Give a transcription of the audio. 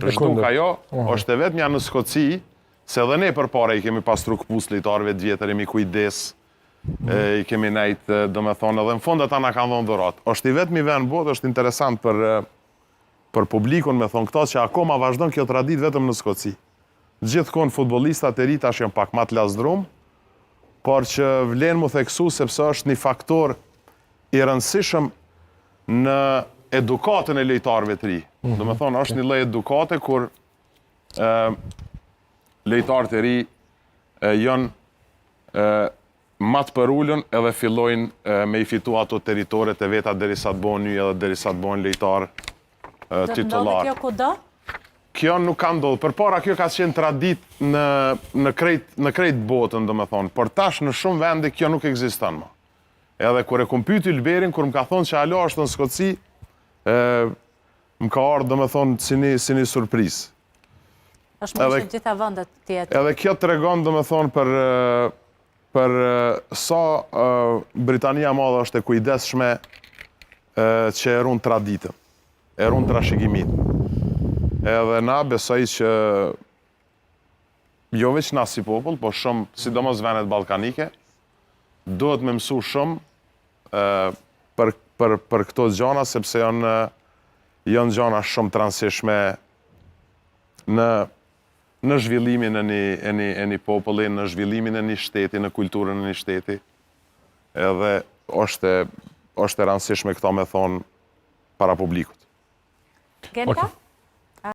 Të zhduk ajo, është e vetëmja në Skoci, se dhe ne përpare i kemi pastru këpus lejtarëve të vjetër, jemi kujdes, i kemi nejtë, do me thonë, edhe në fund ata na kanë dhënë dhurat. Është i vetëmi vend botë, është interesant për publikun me thonë këta që akoma vazhdon kjo tradit vetëm në Skoci. Gjithkohon futbollistat e ri tash janë pak ma të lasdrum, por që vlen mu theksu sepse është një faktor i rëndësishëm në edukatën e lejtarëve të ri. Do me thonë, është një lloj edukate kur lejtarët e ri janë ma të përullën edhe fillojnë me i fitu ato teritoret e veta derisa të bojnë një edhe derisa të bojnë lejtar titular. Do të ndodhe kjo kudo? Kjo nuk ka ndodhë. Përpara kjo ka qenë tradit në krejt botën, do me thonë. Por tash në shumë vende kjo nuk ekziston më. Edhe kur e kom pyeti Ylberin, kur më ka thonë që alo është në Skoci, më ka ardhur, do me thonë, si një surprizë. Është më ishte gjitha vendet tjetër. Edhe kjo të regon, do me thonë, për sa Britania Madhe është e kujdesshme që e runë traditën, e runë trashëgimit. Edhe na besoj që jo veç na si popull, po shumë, sidomos vendet ballkanike, duhet me mësu shumë për këto gjana, sepse janë gjana shumë transishme në zhvillimin e një populli, në zhvillimin e një shteti, në kulturën e një shteti. Edhe është e rëndësishme këta me thonë para publikut. Genta?